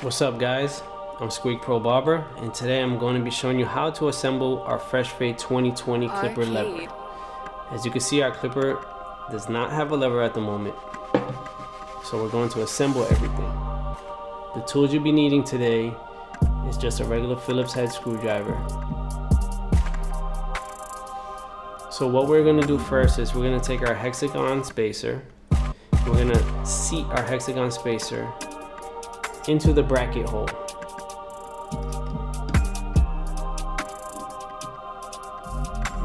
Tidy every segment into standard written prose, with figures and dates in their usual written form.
What's up guys, I'm Squeak Pro Barber, and today I'm going to be showing you how to assemble our FF2020 Clipper Lever. As you can see, our clipper does not have a lever at the moment, so we're going to assemble everything. The tools you'll be needing today is just a regular Phillips head screwdriver. So what we're going to do first is we're going to take our hexagon spacer, we're going to seat our hexagon spacer into the bracket hole.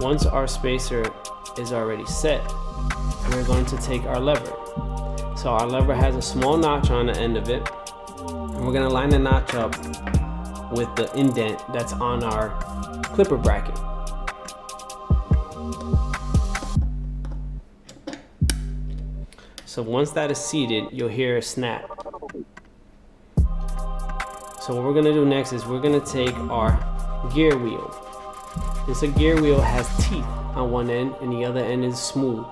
Once our spacer is already set, we're going to take our lever. So our lever has a small notch on the end of it, and we're going to line the notch up with the indent that's on our clipper bracket. So once that is seated, you'll hear a snap. So what we're going to do next is we're going to take our gear wheel. This gear wheel has teeth on one end and the other end is smooth.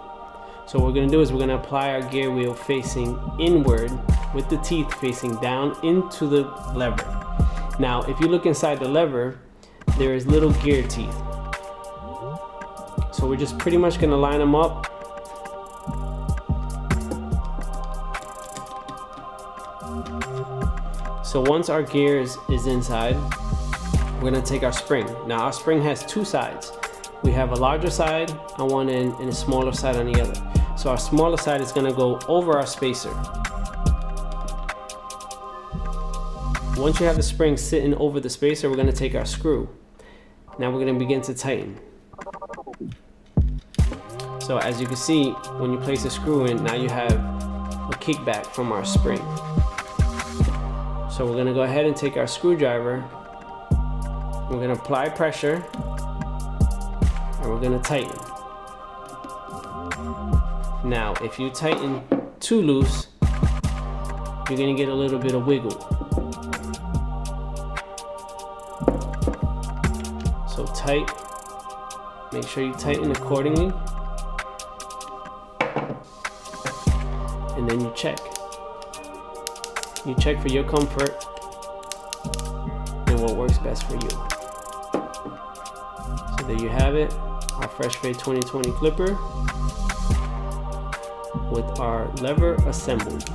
So what we're going to do is we're going to apply our gear wheel facing inward with the teeth facing down into the lever. Now if you look inside the lever, there is little gear teeth. So we're just pretty much going to line them up. So once our gears is inside, we're going to take our spring. Now our spring has two sides. We have a larger side on one end and a smaller side on the other. So our smaller side is going to go over our spacer. Once you have the spring sitting over the spacer, we're going to take our screw. Now we're going to begin to tighten. So as you can see, when you place the screw in, now you have a kickback from our spring. So we're going to go ahead and take our screwdriver, we're going to apply pressure, and we're going to tighten. Now if you tighten too loose, you're going to get a little bit of wiggle. So tight, make sure you tighten accordingly, and then you check. You check for your comfort and what works best for you. So there you have it, our FF2020 Clipper with our lever assembled.